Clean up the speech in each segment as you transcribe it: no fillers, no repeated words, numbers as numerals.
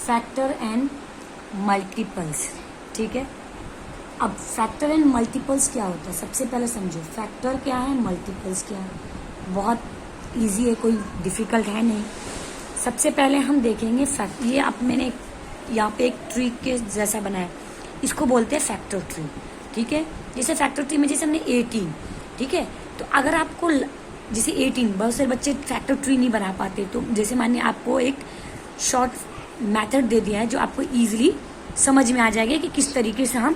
Factor and multiples, ठीक है। अब फैक्टर एंड मल्टीपल्स क्या होता है, सबसे पहले समझो फैक्टर क्या है, मल्टीपल्स क्या है। बहुत इजी है, कोई डिफिकल्ट है नहीं। सबसे पहले हम देखेंगे ये अब मैंने यहाँ पे एक ट्री के जैसा बनाया, इसको बोलते हैं फैक्टर ट्री, ठीक है। जैसे फैक्टर ट्री में जैसे हमने 18, ठीक है। तो अगर आपको जैसे 18, बहुत सारे बच्चे फैक्टर ट्री नहीं बना पाते, तो जैसे मानिए आपको एक शॉर्ट मेथड दे दिया है जो आपको इजीली समझ में आ जाएगा कि किस तरीके से हम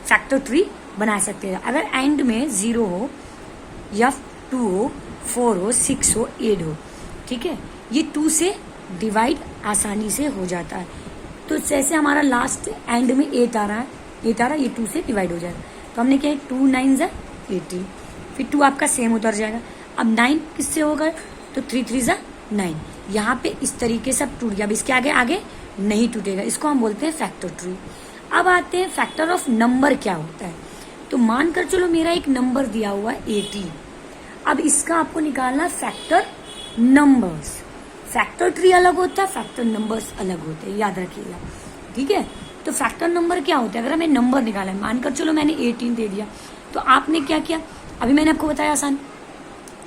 फैक्टर ट्री बना सकते हैं। अगर एंड में 0 हो या 2 हो, 4 हो, 6 हो, 8 हो, ठीक है, ये 2 से डिवाइड आसानी से हो जाता है। तो जैसे हमारा लास्ट एंड में 8 आ रहा है, ये 2 से डिवाइड हो जाएगा। तो हमने क्या 2 9 ज़ा 18, फिर 2 आपका सेम उतर जाएगा। अब 9 किससे होगा, तो 3 3 ज़ा 9। यहाँ पे इस तरीके से अब टूट गया, अब इसके आगे नहीं टूटेगा, इसको हम बोलते हैं फैक्टर ट्री। अब आते हैं फैक्टर ऑफ नंबर क्या होता है। तो मानकर चलो मेरा एक नंबर दिया हुआ है 18, अब इसका आपको निकालना है फैक्टर नंबर्स। फैक्टर ट्री अलग होता है, फैक्टर नंबर्स अलग होते हैं, याद रखिएगा, ठीक है। तो फैक्टर नंबर क्या होता है, अगर हमें नंबर निकाला है, मानकर चलो मैंने 18 दे दिया, तो आपने क्या किया, अभी मैंने आपको बताया आसान।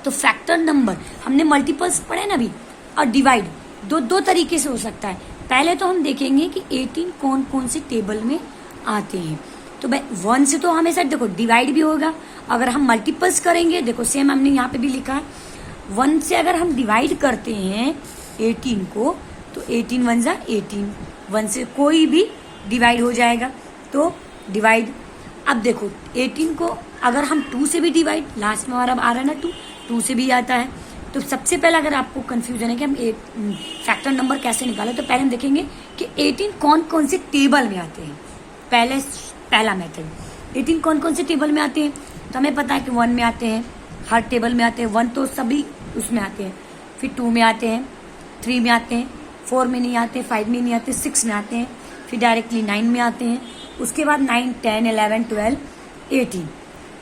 तो फैक्टर नंबर हमने मल्टीपल्स पढ़े ना अभी, और डिवाइड दो तरीके से हो सकता है। पहले तो हम देखेंगे कि 18 कौन कौन से टेबल में आते हैं। तो भाई 1 से तो हमेशा देखो डिवाइड भी होगा, अगर हम मल्टीपल्स करेंगे, देखो सेम हमने यहाँ पे भी लिखा है, 1 से अगर हम डिवाइड करते हैं 18 को, तो 18 1 ज़ा 18, 1 से कोई भी डिवाइड हो जाएगा, तो डिवाइड। अब देखो 18 को अगर हम 2 से भी डिवाइड, लास्ट में हमारा आ रहा है ना 2 से भी आता है। तो सबसे पहले अगर आपको कंफ्यूजन है कि हम फैक्टर नंबर कैसे निकालें, तो पहले हम देखेंगे कि 18 कौन कौन से टेबल में आते हैं। पहला मेथड 18 कौन कौन से टेबल में आते हैं, तो हमें पता है कि 1 में आते हैं, हर टेबल में आते हैं, 1 तो सभी उसमें आते हैं, फिर 2 में आते हैं, 3 में आते हैं, 4 में नहीं आते, 5 में नहीं आते, 6 में आते हैं, फिर डायरेक्टली 9 में आते हैं, उसके बाद 9 10 11 12 18।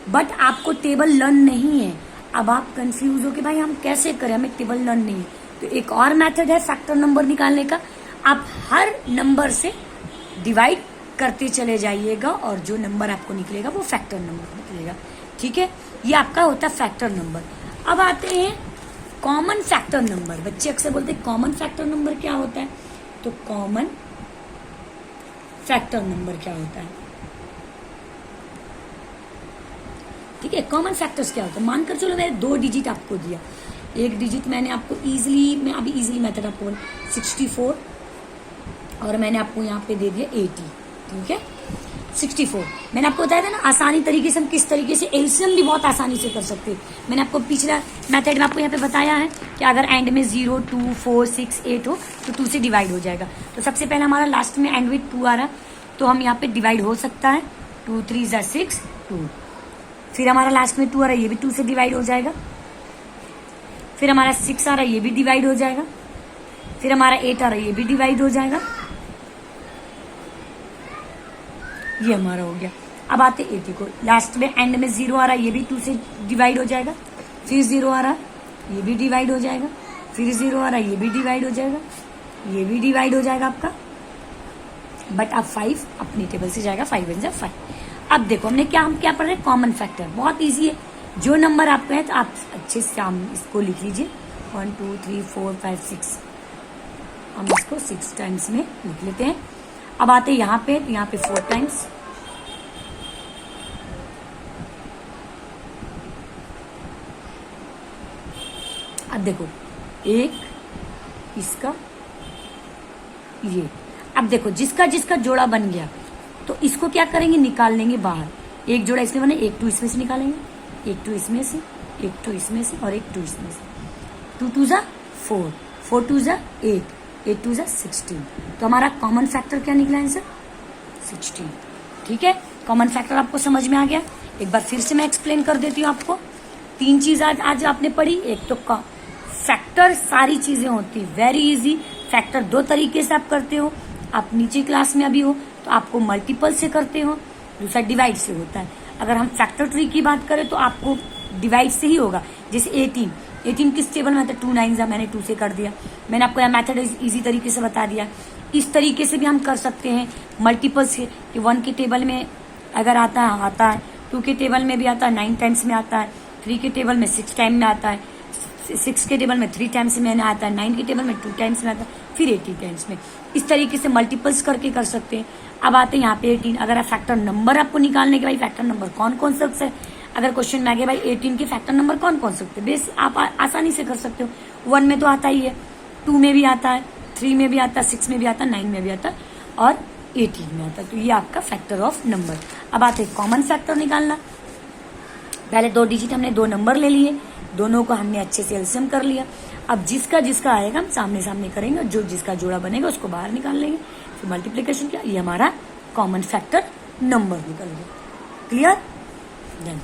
बट आपको टेबल लर्न नहीं है, अब आप कंफ्यूज हो कि भाई हम कैसे करें, हमें टेबल लर्न नहीं है। तो एक और मेथड है फैक्टर नंबर निकालने का, आप हर नंबर से डिवाइड करते चले जाइएगा और जो नंबर आपको निकलेगा वो फैक्टर नंबर निकलेगा, ठीक है। ये आपका होता है फैक्टर नंबर। अब आते हैं कॉमन फैक्टर नंबर। बच्चे अक्सर बोलते हैं कॉमन फैक्टर नंबर क्या होता है, तो कॉमन फैक्टर नंबर क्या होता है, ठीक है। कॉमन फैक्टर्स क्या होता है, मानकर चलो मैंने 2 डिजिट आपको दिया, एक डिजिट मैंने आपको मैं अभी इजीली मेथड आपको 64 और मैंने आपको यहाँ पे दे दिया 80, ठीक है। 64 मैंने आपको बताया था ना आसानी तरीके से हम किस तरीके से एलसीएम भी बहुत आसानी से कर सकते हैं। मैंने आपको पिछला मेथड में आपको यहाँ पे बताया है कि अगर एंड में 0 2 4 6 8 हो तो 2 से डिवाइड हो जाएगा। तो सबसे पहले हमारा लास्ट में एंड विथ 2 आ रहा है, तो हम यहाँ पे डिवाइड हो सकता है, 2 3 ज़ा 6 2। फिर हमारा लास्ट में 2 आ रहा है, ये भी 2 से डिवाइड हो जाएगा। फिर हमारा 6 आ रहा है, ये भी डिवाइड हो जाएगा। फिर हमारा 8 आ रहा है, ये भी डिवाइड हो जाएगा। ये हमारा हो गया। अब आते 80 को, लास्ट में एंड में 0 आ रहा है, ये भी 2 से डिवाइड हो जाएगा। फिर 0 आ रहा है, ये भी डिवाइड हो जाएगा। फिर 0 आ रहा है, ये भी डिवाइड हो जाएगा, ये भी डिवाइड हो जाएगा आपका। बट अब 5 अपनी टेबल से जाएगा, 5 1 ज़ा 5। अब देखो हम क्या पढ़ रहे हैं, कॉमन फैक्टर। बहुत इजी है, जो नंबर आपका है तो आप अच्छे से हम इसको लिख लीजिए 1 2 3 4 5 6। हम इसको 6 टाइम्स में लिख लेते हैं। अब आते यहाँ पे 4 टाइम्स, अब देखो एक इसका ये। अब देखो जिसका जिसका जोड़ा बन गया तो इसको क्या करेंगे, निकाल लेंगे बाहर। एक जोड़ा इसमें बने, एक 2 इसमें से निकालेंगे, एक 2 इसमें से, एक 2 इसमें से और एक 2 इसमें से। 2 2 ज़ा 4, 4 2 ज़ा 8, 8 2 ज़ा 16। तो हमारा कॉमन फैक्टर क्या निकला आंसर 16, ठीक है। कॉमन फैक्टर आपको समझ में आ गया। एक बार फिर से मैं एक्सप्लेन कर देती हूँ आपको। 3 चीज आज आपने पढ़ी। एक तो फैक्टर सारी चीजें होती, वेरी इजी। फैक्टर 2 तरीके से आप करते हो, आप नीचे क्लास में अभी हो तो आपको मल्टीपल से करते हो, दूसरा डिवाइड से होता है। अगर हम फैक्टर ट्री की बात करें तो आपको डिवाइड से ही होगा। जैसे 18 किस टेबल में आता है, 2 9 मैंने 2 से कर दिया। मैंने आपको यह मेथड इजी तरीके से बता दिया। इस तरीके से भी हम कर सकते हैं मल्टीपल्स के, कि 1 के टेबल में अगर आता है, 2 के टेबल में भी आता है, 9 टाइम्स में आता है, 3 के टेबल में 6 टाइम में आता है, 6 के टेबल में 3 टाइम्स में आता है, 9 के टेबल में 2 टाइम्स में आता है, फिर 80 टाइम्स में। इस तरीके से मल्टीपल्स करके कर सकते हैं। अब आते हैं यहाँ पे 18। अगर आप फैक्टर नंबर आपको निकालने के, भाई फैक्टर नंबर कौन कौन सा है, अगर क्वेश्चन में आ गया भाई 18 के फैक्टर नंबर कौन कौन सकते हैं, बेस आप आसानी से कर सकते हो। 1 में तो आता ही है, 2 में भी आता है, 3 में भी आता है, 6 में भी आता है, 9 में भी आता है और 18 में आता है। तो ये आपका फैक्टर ऑफ नंबर। अब आते हैं कॉमन फैक्टर निकालना। पहले 2 डिजिट हमने 2 नंबर ले लिए, दोनों को हमने अच्छे से एलसीएम कर लिया। अब जिसका जिसका आएगा हम सामने सामने करेंगे, जो जिसका जोड़ा बनेगा उसको बाहर निकाल लेंगे, फिर मल्टीप्लीकेशन किया, ये हमारा कॉमन फैक्टर नंबर निकल गया। क्लियर? डन।